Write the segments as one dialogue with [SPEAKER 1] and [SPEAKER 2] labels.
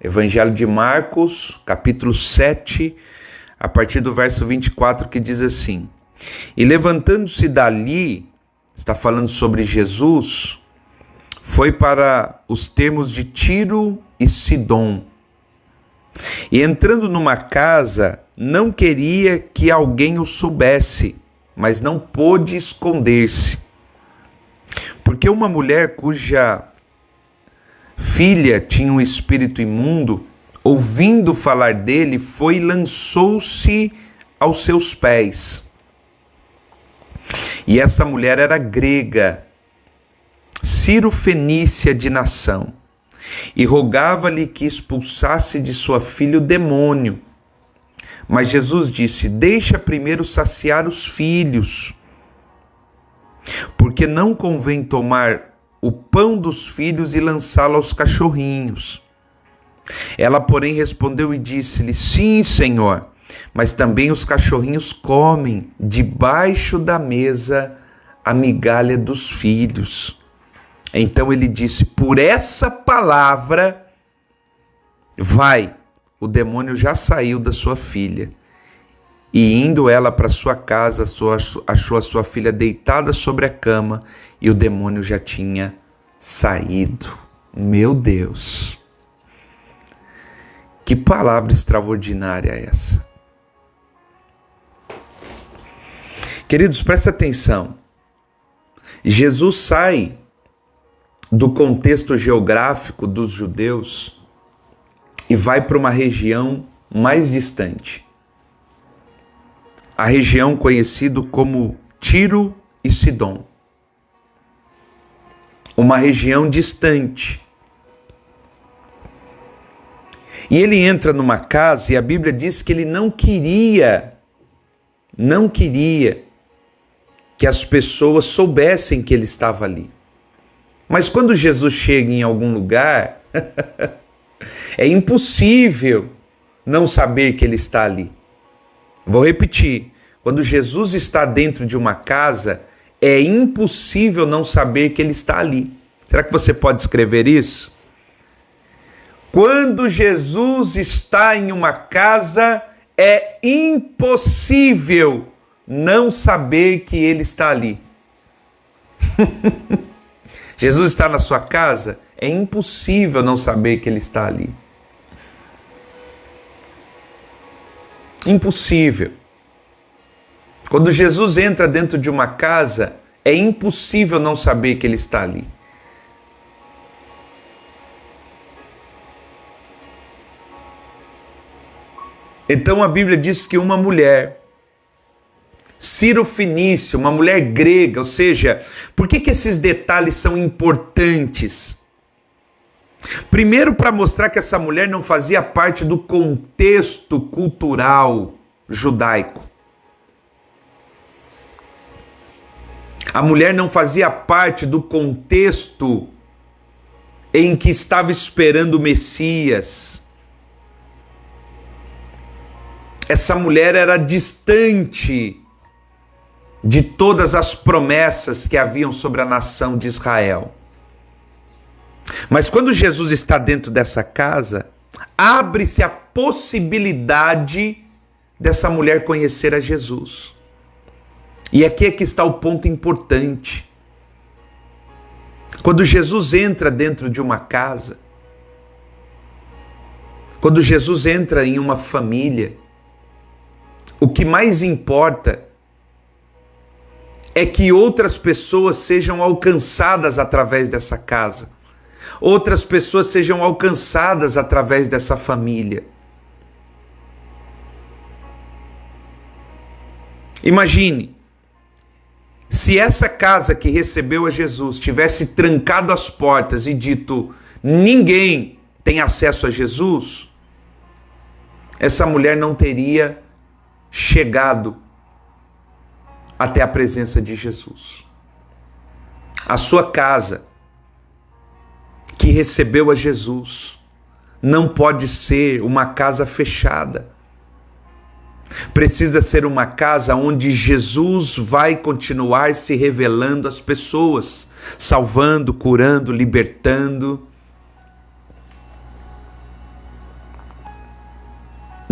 [SPEAKER 1] Evangelho de Marcos, capítulo 7, a partir do verso 24, que diz assim: E levantando-se dali, está falando sobre Jesus, foi para os termos de Tiro e Sidom. E entrando numa casa, não queria que alguém o soubesse, mas não pôde esconder-se. Porque uma mulher cuja filha tinha um espírito imundo, ouvindo falar dele, foi e lançou-se aos seus pés. E essa mulher era grega, Cirofenícia de nação, e rogava-lhe que expulsasse de sua filha o demônio. Mas Jesus disse: Deixa primeiro saciar os filhos, porque não convém tomar o pão dos filhos e lançá-lo aos cachorrinhos. Ela, porém, respondeu e disse-lhe: Sim, Senhor, mas também os cachorrinhos comem debaixo da mesa a migalha dos filhos. Então ele disse: Por essa palavra, vai, o demônio já saiu da sua filha. E indo ela para sua casa, achou a sua filha deitada sobre a cama, e o demônio já tinha saído. Meu Deus! Que palavra extraordinária é essa? Queridos, presta atenção. Jesus sai do contexto geográfico dos judeus e vai para uma região mais distante. A região conhecida como Tiro e Sidom. Uma região distante. E ele entra numa casa e a Bíblia diz que ele não queria que as pessoas soubessem que ele estava ali. Mas quando Jesus chega em algum lugar, é impossível não saber que ele está ali. Vou repetir. Quando Jesus está dentro de uma casa, é impossível não saber que ele está ali. Será que você pode escrever isso? Quando Jesus está em uma casa, é impossível não saber que ele está ali. Jesus está na sua casa, é impossível não saber que ele está ali. Impossível. Quando Jesus entra dentro de uma casa, é impossível não saber que ele está ali. Então a Bíblia diz que uma mulher, Cirofenícia, uma mulher grega, ou seja, por que esses detalhes são importantes? Primeiro, para mostrar que essa mulher não fazia parte do contexto cultural judaico. A mulher não fazia parte do contexto em que estava esperando o Messias. Essa mulher era distante de todas as promessas que haviam sobre a nação de Israel. Mas quando Jesus está dentro dessa casa, abre-se a possibilidade dessa mulher conhecer a Jesus. E aqui é que está o ponto importante. Quando Jesus entra dentro de uma casa, quando Jesus entra em uma família, o que mais importa é que outras pessoas sejam alcançadas através dessa casa. Outras pessoas sejam alcançadas através dessa família. Imagine, se essa casa que recebeu a Jesus tivesse trancado as portas e dito: ninguém tem acesso a Jesus, essa mulher não teria chegado até a presença de Jesus. A sua casa, que recebeu a Jesus, não pode ser uma casa fechada. Precisa ser uma casa onde Jesus vai continuar se revelando às pessoas, salvando, curando, libertando.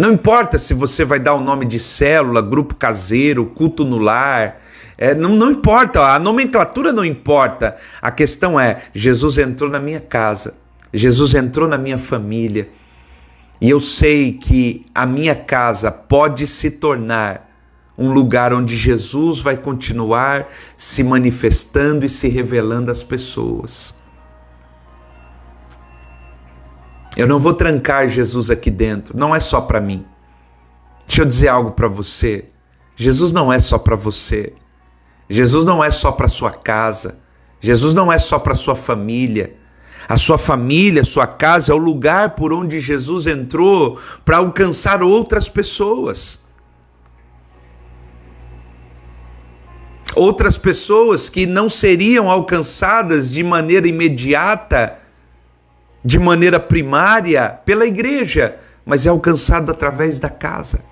[SPEAKER 1] Não importa se você vai dar o nome de célula, grupo caseiro, culto no lar, não importa, a nomenclatura não importa. A questão é, Jesus entrou na minha casa, Jesus entrou na minha família, e eu sei que a minha casa pode se tornar um lugar onde Jesus vai continuar se manifestando e se revelando às pessoas. Eu não vou trancar Jesus aqui dentro, não é só para mim. Deixa eu dizer algo para você. Jesus não é só para você. Jesus não é só para sua casa. Jesus não é só para sua família. A sua família, a sua casa é o lugar por onde Jesus entrou para alcançar outras pessoas. Outras pessoas que não seriam alcançadas de maneira imediata, de maneira primária, pela igreja, mas é alcançado através da casa.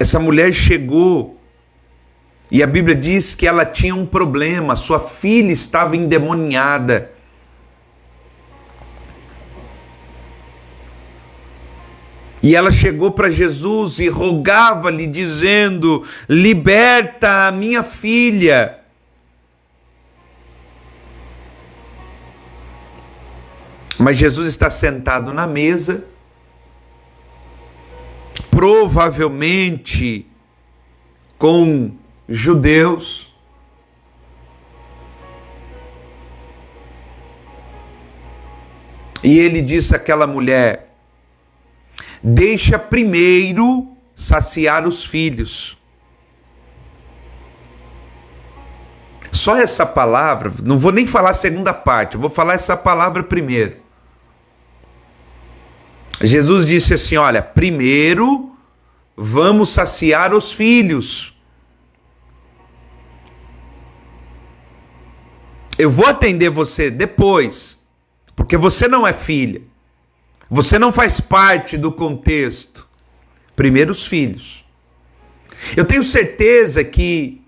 [SPEAKER 1] Essa mulher chegou e a Bíblia diz que ela tinha um problema, sua filha estava endemoniada. E ela chegou para Jesus e rogava-lhe, dizendo: liberta a minha filha. Mas Jesus está sentado na mesa, provavelmente com judeus, e ele disse àquela mulher: deixa primeiro saciar os filhos. Só essa palavra, não vou nem falar a segunda parte, vou falar essa palavra primeiro. Jesus disse assim: olha, primeiro vamos saciar os filhos. Eu vou atender você depois, porque você não é filha. Você não faz parte do contexto. Primeiro os filhos. Eu tenho certeza que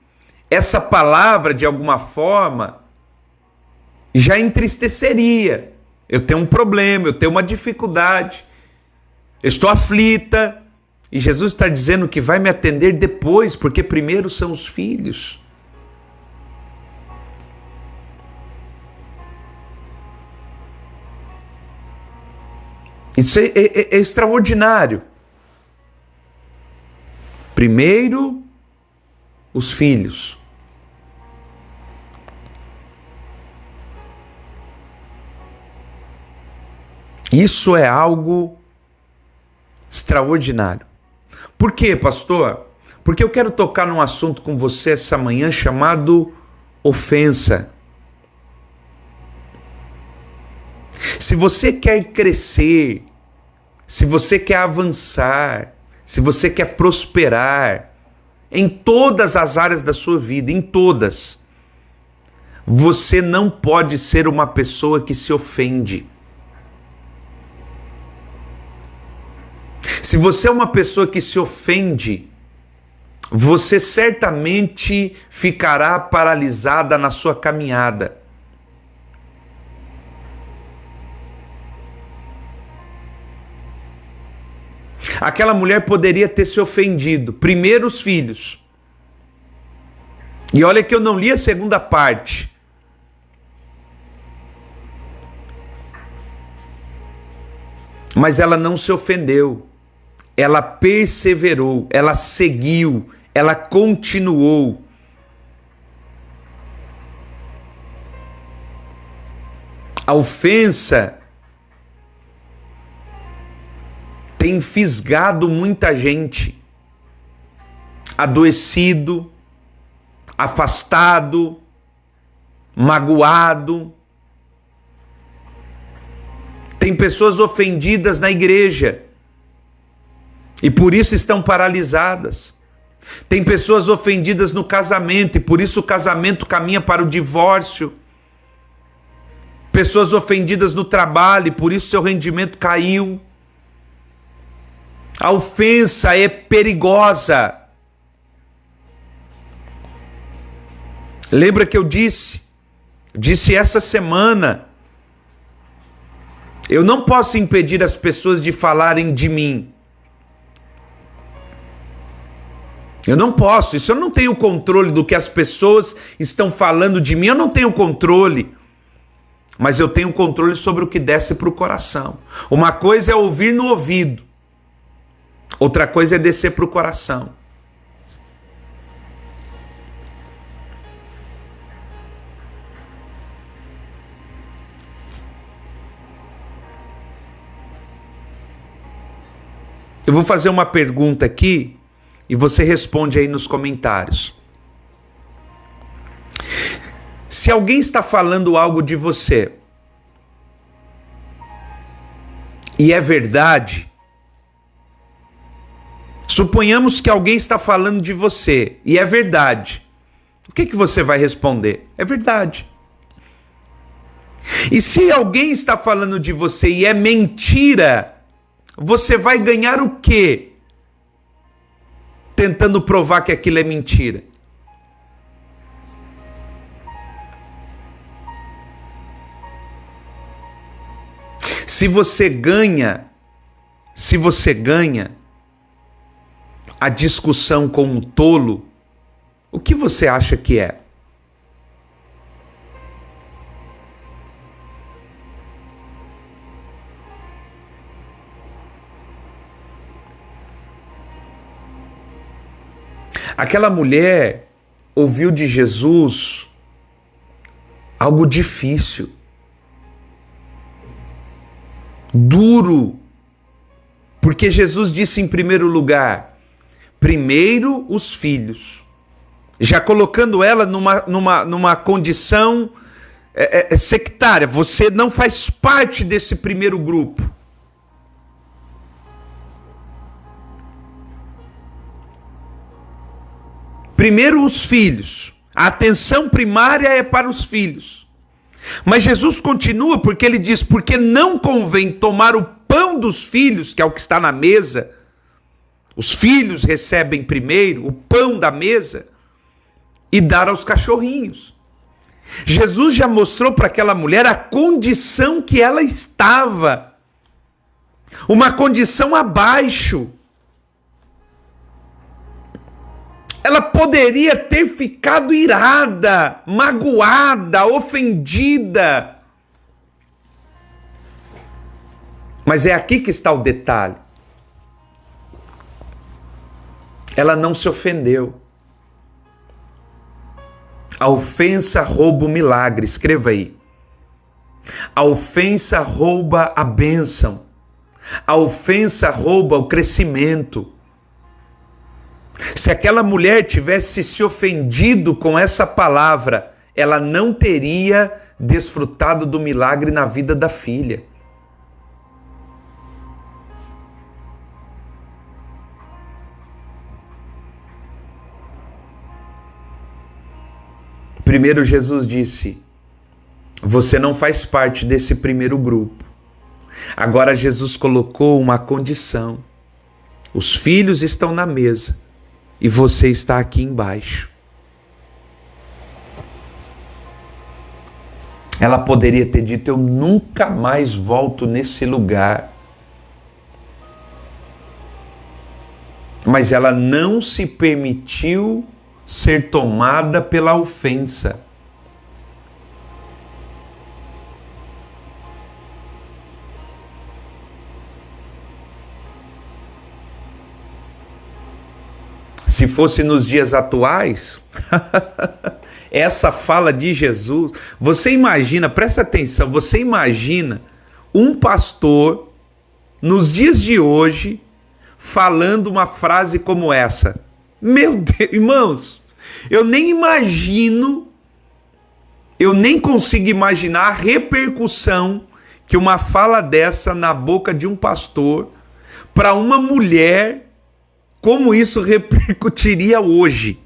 [SPEAKER 1] essa palavra, de alguma forma, já entristeceria. Eu tenho um problema, eu tenho uma dificuldade, eu estou aflita, e Jesus está dizendo que vai me atender depois, porque primeiro são os filhos. Isso é extraordinário. Primeiro, os filhos. Isso é algo extraordinário. Por quê, pastor? Porque eu quero tocar num assunto com você essa manhã chamado ofensa. Se você quer crescer, se você quer avançar, se você quer prosperar em todas as áreas da sua vida, em todas, você não pode ser uma pessoa que se ofende. Se você é uma pessoa que se ofende, você certamente ficará paralisada na sua caminhada. Aquela mulher poderia ter se ofendido. Primeiro os filhos. E olha que eu não li a segunda parte. Mas ela não se ofendeu. Ela perseverou, ela seguiu, ela continuou. A ofensa tem fisgado muita gente, adoecido, afastado, magoado. Tem pessoas ofendidas na igreja e por isso estão paralisadas. Tem pessoas ofendidas no casamento e por isso o casamento caminha para o divórcio. Pessoas ofendidas no trabalho e por isso seu rendimento caiu. A ofensa é perigosa. Lembra que eu disse essa semana, eu não posso impedir as pessoas de falarem de mim. Eu não posso, isso eu não tenho controle do que as pessoas estão falando de mim, eu não tenho controle. Mas eu tenho controle sobre o que desce para o coração. Uma coisa é ouvir no ouvido, outra coisa é descer para o coração. Eu vou fazer uma pergunta aqui e você responde aí nos comentários. Se alguém está falando algo de você e é verdade, suponhamos que alguém está falando de você e é verdade, o que você vai responder? É verdade. E se alguém está falando de você e é mentira, você vai ganhar o quê? Tentando provar que aquilo é mentira. Se você ganha a discussão com um tolo, o que você acha que é? Aquela mulher ouviu de Jesus algo difícil, duro, porque Jesus disse em primeiro lugar, primeiro os filhos, já colocando ela numa condição sectária, você não faz parte desse primeiro grupo. Primeiro os filhos, a atenção primária é para os filhos. Mas Jesus continua porque ele diz, porque não convém tomar o pão dos filhos, que é o que está na mesa, os filhos recebem primeiro o pão da mesa e dar aos cachorrinhos. Jesus já mostrou para aquela mulher a condição que ela estava, uma condição abaixo. Ela poderia ter ficado irada, magoada, ofendida. Mas é aqui que está o detalhe. Ela não se ofendeu. A ofensa rouba o milagre, escreva aí. A ofensa rouba a bênção. A ofensa rouba o crescimento. Se aquela mulher tivesse se ofendido com essa palavra, ela não teria desfrutado do milagre na vida da filha. Primeiro Jesus disse, você não faz parte desse primeiro grupo. Agora Jesus colocou uma condição. Os filhos estão na mesa. E você está aqui embaixo. Ela poderia ter dito, eu nunca mais volto nesse lugar. Mas ela não se permitiu ser tomada pela ofensa. Se fosse nos dias atuais, essa fala de Jesus, você imagina, presta atenção, você imagina um pastor nos dias de hoje falando uma frase como essa. Meu Deus, irmãos, eu nem consigo imaginar a repercussão que uma fala dessa na boca de um pastor para uma mulher, como isso repercutiria hoje.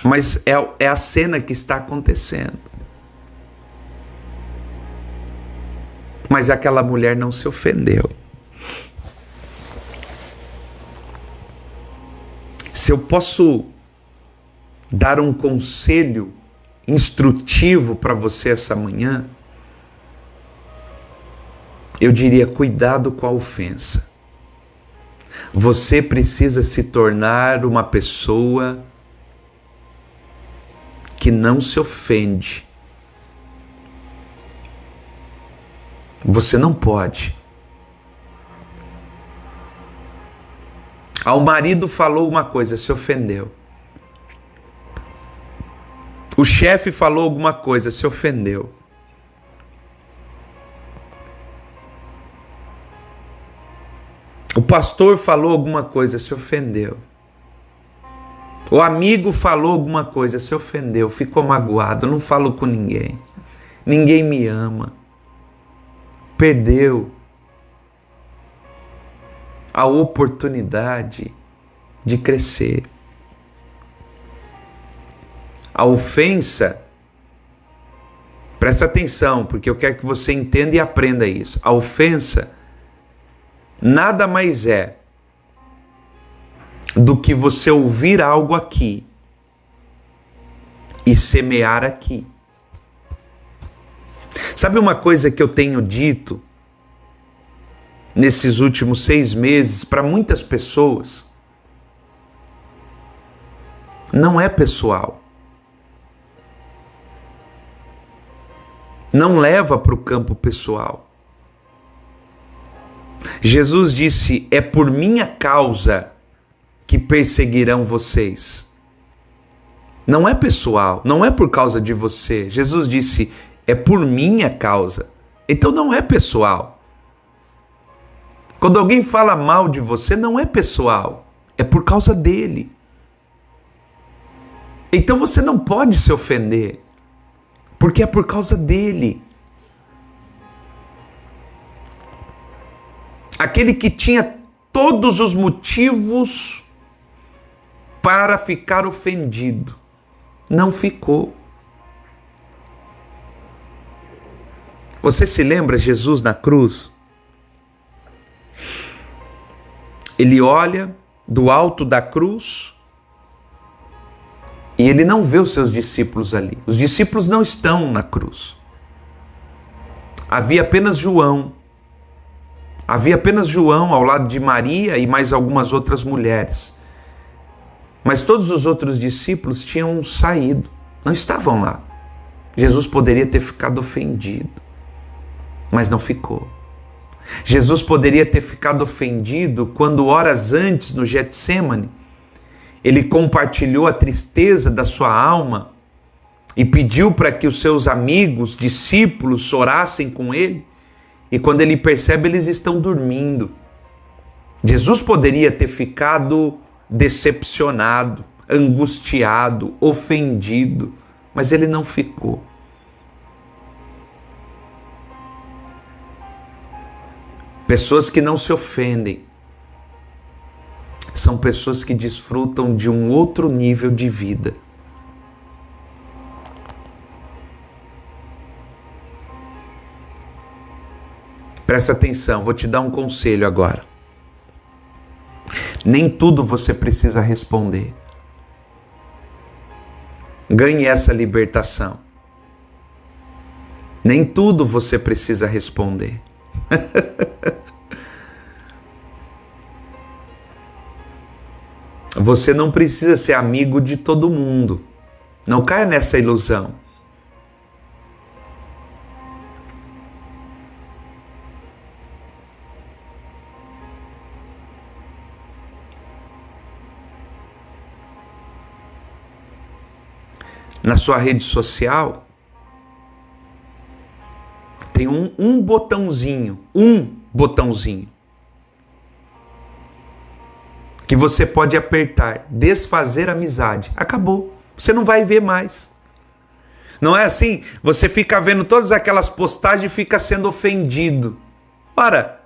[SPEAKER 1] Mas é a cena que está acontecendo. Mas aquela mulher não se ofendeu. Se eu posso dar um conselho instrutivo para você essa manhã, eu diria: cuidado com a ofensa. Você precisa se tornar uma pessoa que não se ofende. Você não pode. Ao marido falou uma coisa, se ofendeu. O chefe falou alguma coisa, se ofendeu. O pastor falou alguma coisa, se ofendeu. O amigo falou alguma coisa, se ofendeu, ficou magoado, não falo com ninguém. Ninguém me ama. Perdeu a oportunidade de crescer. A ofensa, presta atenção, porque eu quero que você entenda e aprenda isso. A ofensa nada mais é do que você ouvir algo aqui e semear aqui. Sabe uma coisa que eu tenho dito nesses últimos 6 meses para muitas pessoas? Não é pessoal. Não leva para o campo pessoal. Jesus disse: é por minha causa que perseguirão vocês. Não é pessoal, não é por causa de você. Jesus disse: é por minha causa. Então não é pessoal. Quando alguém fala mal de você, não é pessoal, é por causa dele. Então você não pode se ofender, porque é por causa dele. Aquele que tinha todos os motivos para ficar ofendido, não ficou. Você se lembra Jesus na cruz? Ele olha do alto da cruz e ele não vê os seus discípulos ali. Os discípulos não estão na cruz. Havia apenas João. Havia apenas João ao lado de Maria e mais algumas outras mulheres. Mas todos os outros discípulos tinham saído, não estavam lá. Jesus poderia ter ficado ofendido, mas não ficou. Jesus poderia ter ficado ofendido quando, horas antes, no Getsêmani, ele compartilhou a tristeza da sua alma e pediu para que os seus amigos, discípulos, orassem com ele. E quando ele percebe, eles estão dormindo. Jesus poderia ter ficado decepcionado, angustiado, ofendido, mas ele não ficou. Pessoas que não se ofendem são pessoas que desfrutam de um outro nível de vida. Presta atenção, vou te dar um conselho agora. Nem tudo você precisa responder. Ganhe essa libertação. Nem tudo você precisa responder. Você não precisa ser amigo de todo mundo. Não caia nessa ilusão. Na sua rede social, tem um botãozinho, que você pode apertar, desfazer amizade. Acabou, você não vai ver mais. Não é assim? Você fica vendo todas aquelas postagens e fica sendo ofendido. Ora,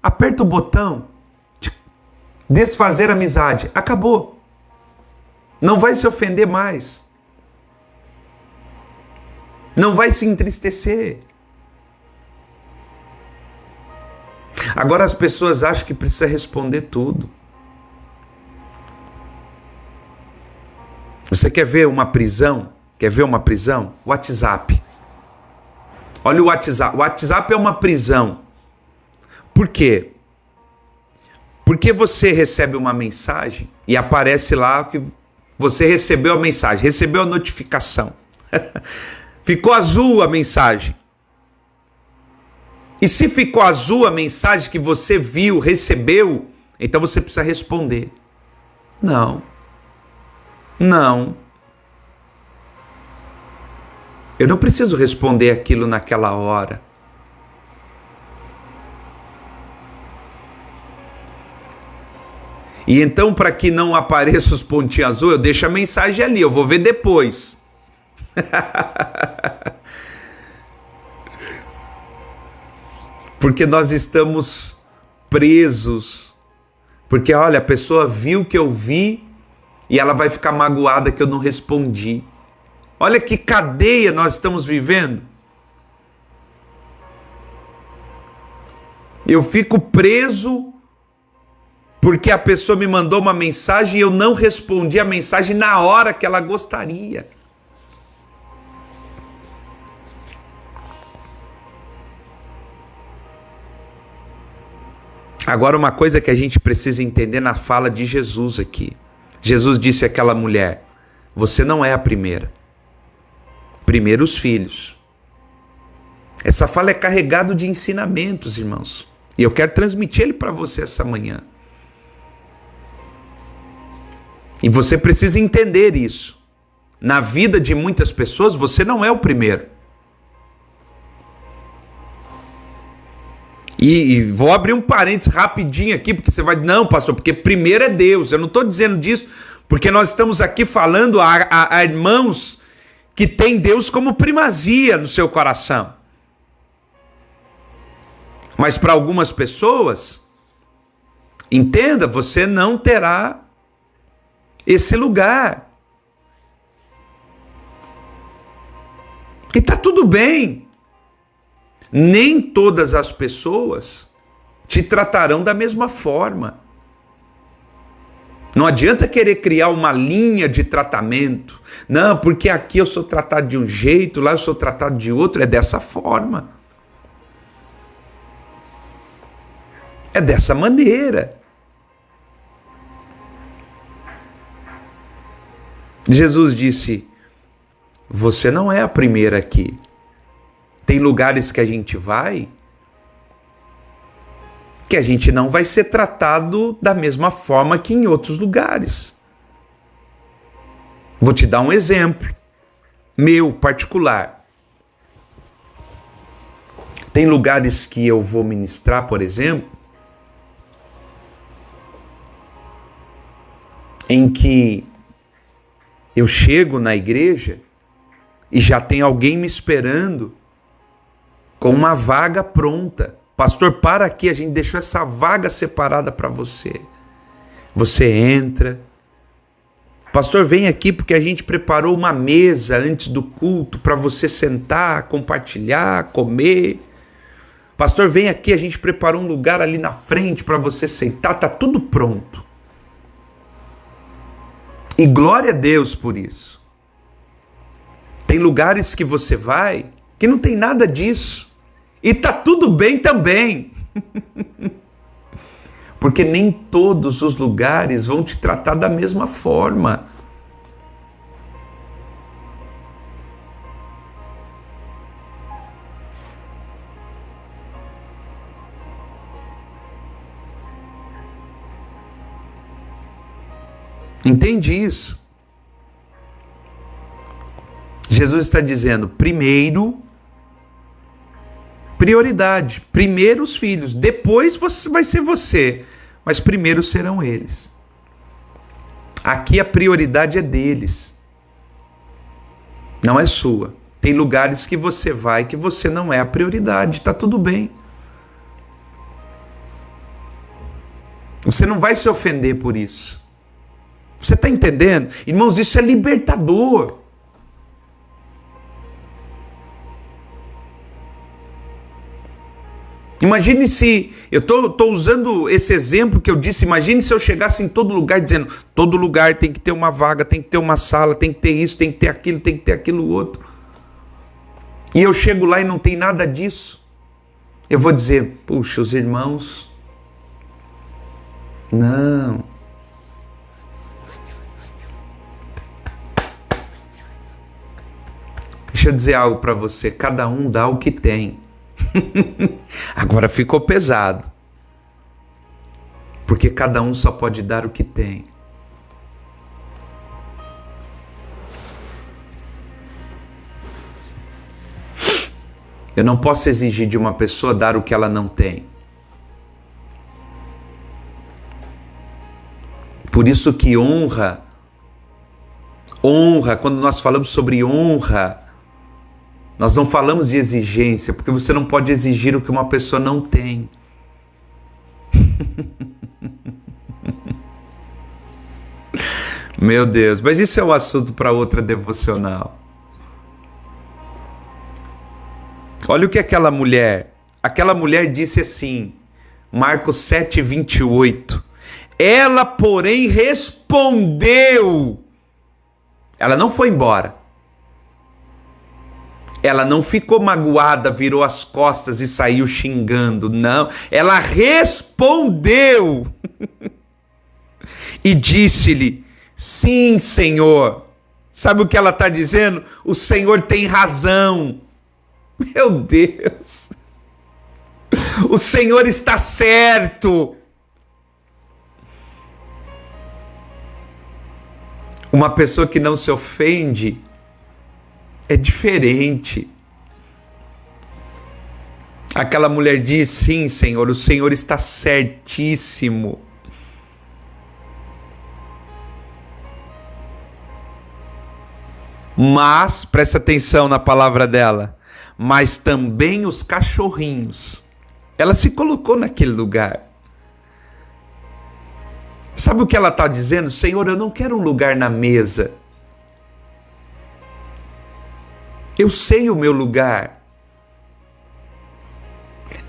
[SPEAKER 1] aperta o botão, desfazer amizade. Acabou. Não vai se ofender mais. Não vai se entristecer. Agora as pessoas acham que precisa responder tudo. Você quer ver uma prisão? Quer ver uma prisão? WhatsApp. Olha o WhatsApp. O WhatsApp é uma prisão. Por quê? Porque você recebe uma mensagem e aparece lá que você recebeu a mensagem, recebeu a notificação. Ficou azul a mensagem. E se ficou azul a mensagem que você viu, recebeu, então você precisa responder. Não. Eu não preciso responder aquilo naquela hora. E então, para que não apareça os pontinhos azuis, eu deixo a mensagem ali, eu vou ver depois. Porque nós estamos presos. Porque, olha, a pessoa viu que eu vi e ela vai ficar magoada que eu não respondi. Olha que cadeia nós estamos vivendo. Eu fico preso porque a pessoa me mandou uma mensagem e eu não respondi a mensagem na hora que ela gostaria. Agora, uma coisa que a gente precisa entender na fala de Jesus aqui. Jesus disse àquela mulher: você não é a primeira. Primeiro os filhos. Essa fala é carregada de ensinamentos, irmãos. E eu quero transmitir ele para você essa manhã. E você precisa entender isso. Na vida de muitas pessoas, você não é o primeiro. E vou abrir um parênteses rapidinho aqui, porque você vai... Não, pastor, porque primeiro é Deus. Eu não estou dizendo disso, porque nós estamos aqui falando a irmãos que têm Deus como primazia no seu coração. Mas para algumas pessoas, entenda, você não terá esse lugar. E está tudo bem. Nem todas as pessoas te tratarão da mesma forma. Não adianta querer criar uma linha de tratamento. Não, porque aqui eu sou tratado de um jeito, lá eu sou tratado de outro. É dessa forma. É dessa maneira. Jesus disse: você não é a primeira aqui. Tem lugares que a gente vai que a gente não vai ser tratado da mesma forma que em outros lugares. Vou te dar um exemplo meu particular. Tem lugares que eu vou ministrar, por exemplo, em que eu chego na igreja e já tem alguém me esperando com uma vaga pronta. Pastor, para aqui, a gente deixou essa vaga separada para você. Você entra. Pastor, vem aqui porque a gente preparou uma mesa antes do culto para você sentar, compartilhar, comer. Pastor, vem aqui, a gente preparou um lugar ali na frente para você sentar, tá tudo pronto. E glória a Deus por isso. Tem lugares que você vai que não tem nada disso. E tá tudo bem também. Porque nem todos os lugares vão te tratar da mesma forma. Entende isso? Jesus está dizendo, primeiro, prioridade. Primeiro os filhos, depois vai ser você, mas primeiro serão eles. Aqui a prioridade é deles, não é sua. Tem lugares que você vai que você não é a prioridade, está tudo bem. Você não vai se ofender por isso. Você está entendendo? Irmãos, isso é libertador. Imagine se, eu tô usando esse exemplo que eu disse, imagine se eu chegasse em todo lugar dizendo, todo lugar tem que ter uma vaga, tem que ter uma sala, tem que ter isso, tem que ter aquilo outro. E eu chego lá e não tem nada disso. Eu vou dizer, puxa, os irmãos, não. Deixa eu dizer algo para você, cada um dá o que tem. Agora ficou pesado. Porque cada um só pode dar o que tem. Eu não posso exigir de uma pessoa dar o que ela não tem. Por isso que honra, quando nós falamos sobre honra, nós não falamos de exigência, porque você não pode exigir o que uma pessoa não tem. Meu Deus, mas isso é um assunto para outra devocional. Olha o que aquela mulher disse assim, Marcos 7:28. Ela, porém, respondeu. Ela não foi embora. Ela não ficou magoada, virou as costas e saiu xingando. Não, ela respondeu. E disse-lhe, sim, Senhor. Sabe o que ela está dizendo? O Senhor tem razão. Meu Deus. O Senhor está certo. Uma pessoa que não se ofende é diferente. Aquela mulher diz, sim, Senhor, o Senhor está certíssimo. Mas, presta atenção na palavra dela, mas também os cachorrinhos. Ela se colocou naquele lugar. Sabe o que ela está dizendo? Senhor, eu não quero um lugar na mesa. Eu sei o meu lugar.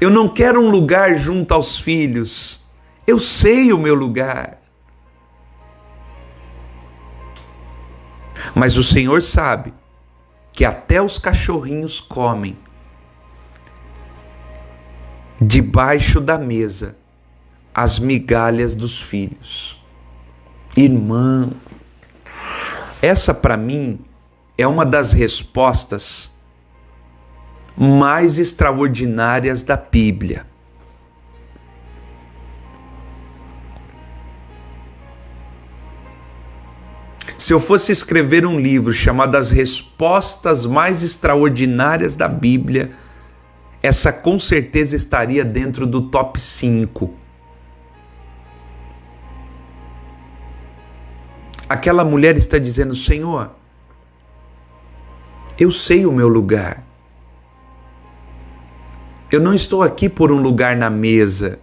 [SPEAKER 1] Eu não quero um lugar junto aos filhos. Eu sei o meu lugar. Mas o Senhor sabe que até os cachorrinhos comem debaixo da mesa as migalhas dos filhos. Irmão, essa para mim é uma das respostas mais extraordinárias da Bíblia. Se eu fosse escrever um livro chamado As Respostas Mais Extraordinárias da Bíblia, essa com certeza estaria dentro do top 5. Aquela mulher está dizendo, Senhor, eu sei o meu lugar. Eu não estou aqui por um lugar na mesa.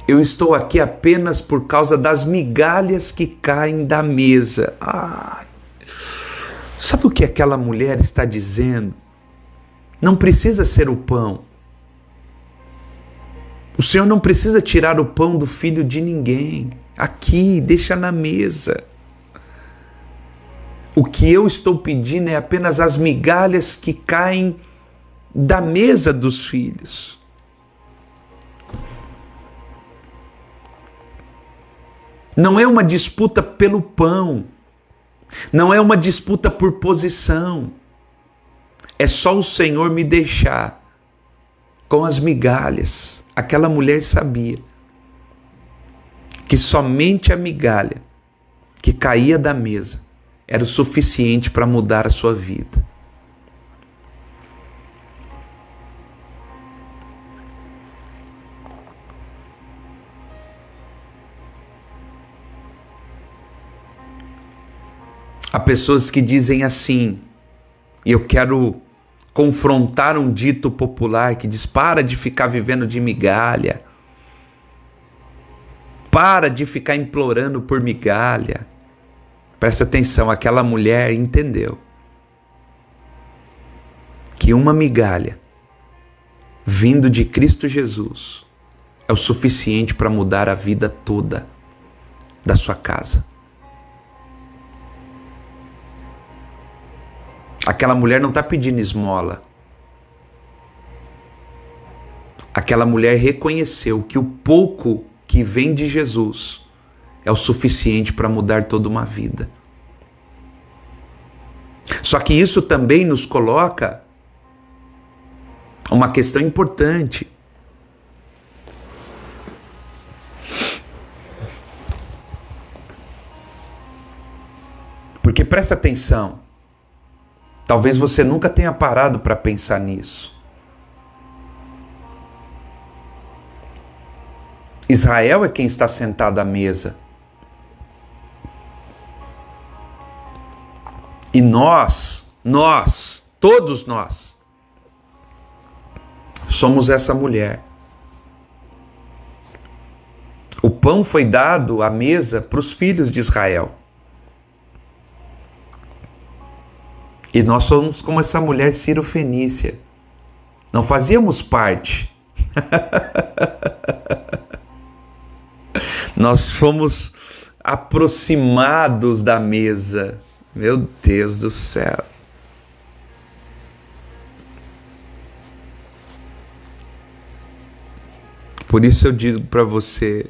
[SPEAKER 1] Eu estou aqui apenas por causa das migalhas que caem da mesa. Ai. Sabe o que aquela mulher está dizendo? Não precisa ser o pão. O Senhor não precisa tirar o pão do filho de ninguém. Aqui, deixa na mesa. O que eu estou pedindo é apenas as migalhas que caem da mesa dos filhos. Não é uma disputa pelo pão. Não é uma disputa por posição. É só o Senhor me deixar com as migalhas. Aquela mulher sabia que somente a migalha que caía da mesa era o suficiente para mudar a sua vida. Há pessoas que dizem assim, e eu quero confrontar um dito popular que diz, para de ficar vivendo de migalha, para de ficar implorando por migalha. Presta atenção, aquela mulher entendeu que uma migalha vindo de Cristo Jesus, é o suficiente para mudar a vida toda da sua casa. Aquela mulher não está pedindo esmola. Aquela mulher reconheceu que o pouco que vem de Jesus é o suficiente para mudar toda uma vida. Só que isso também nos coloca uma questão importante. Porque presta atenção, talvez você nunca tenha parado para pensar nisso. Israel é quem está sentado à mesa. E nós, todos nós, somos essa mulher. O pão foi dado à mesa para os filhos de Israel. E nós somos como essa mulher Ciro-fenícia. Não fazíamos parte. Nós fomos aproximados da mesa. Meu Deus do céu. Por isso eu digo para você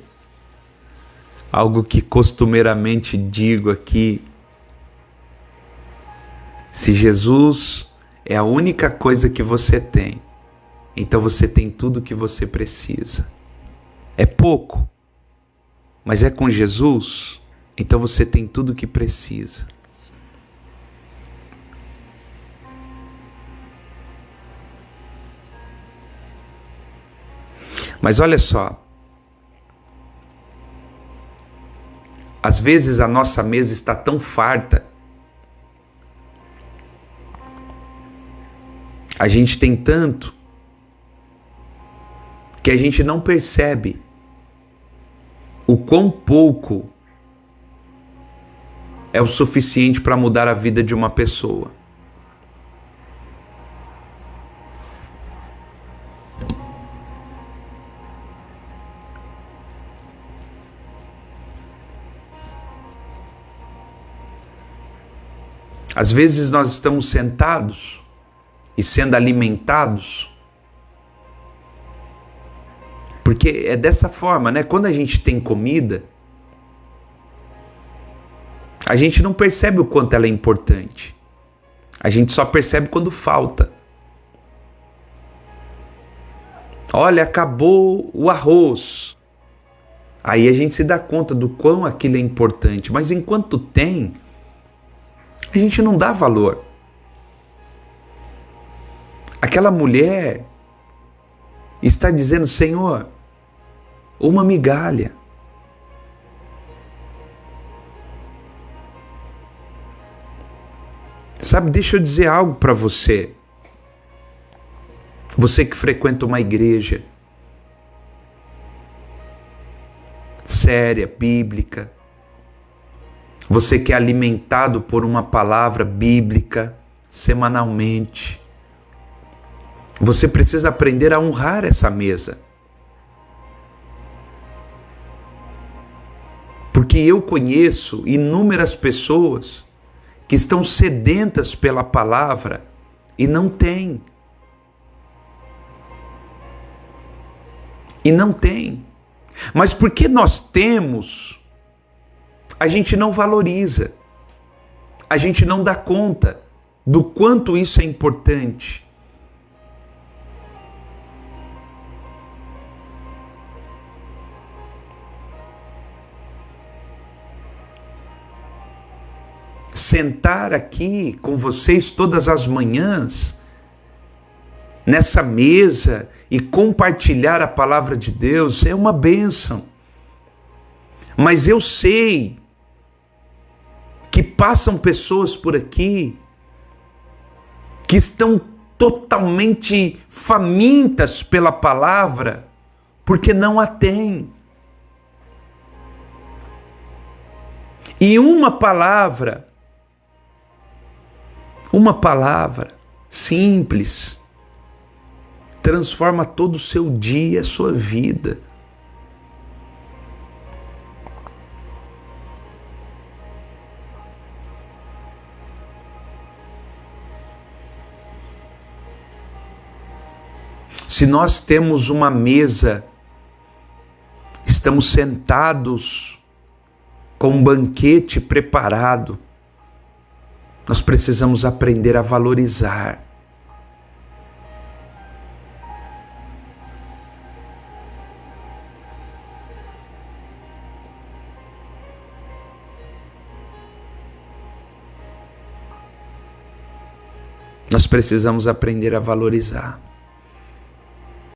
[SPEAKER 1] algo que costumeiramente digo aqui. Se Jesus é a única coisa que você tem, então você tem tudo o que você precisa. É pouco, mas é com Jesus, então você tem tudo o que precisa. Mas olha só, às vezes a nossa mesa está tão farta, a gente tem tanto, que a gente não percebe o quão pouco é o suficiente para mudar a vida de uma pessoa. Às vezes nós estamos sentados e sendo alimentados, porque é dessa forma, né? Quando a gente tem comida, a gente não percebe o quanto ela é importante. A gente só percebe quando falta. Olha, acabou o arroz. Aí a gente se dá conta do quão aquilo é importante. Mas enquanto tem, a gente não dá valor. Aquela mulher está dizendo: Senhor, uma migalha. Sabe, deixa eu dizer algo para você. Você que frequenta uma igreja séria, bíblica, você que é alimentado por uma palavra bíblica semanalmente, você precisa aprender a honrar essa mesa. Porque eu conheço inúmeras pessoas que estão sedentas pela palavra e não têm. E não têm. Mas porque nós temos, a gente não valoriza. A gente não dá conta do quanto isso é importante. Sentar aqui com vocês todas as manhãs, nessa mesa, e compartilhar a palavra de Deus é uma bênção. Mas eu sei que passam pessoas por aqui que estão totalmente famintas pela palavra, porque não a têm. E uma palavra simples, transforma todo o seu dia, a sua vida. Se nós temos uma mesa, estamos sentados com um banquete preparado, nós precisamos aprender a valorizar. Nós precisamos aprender a valorizar.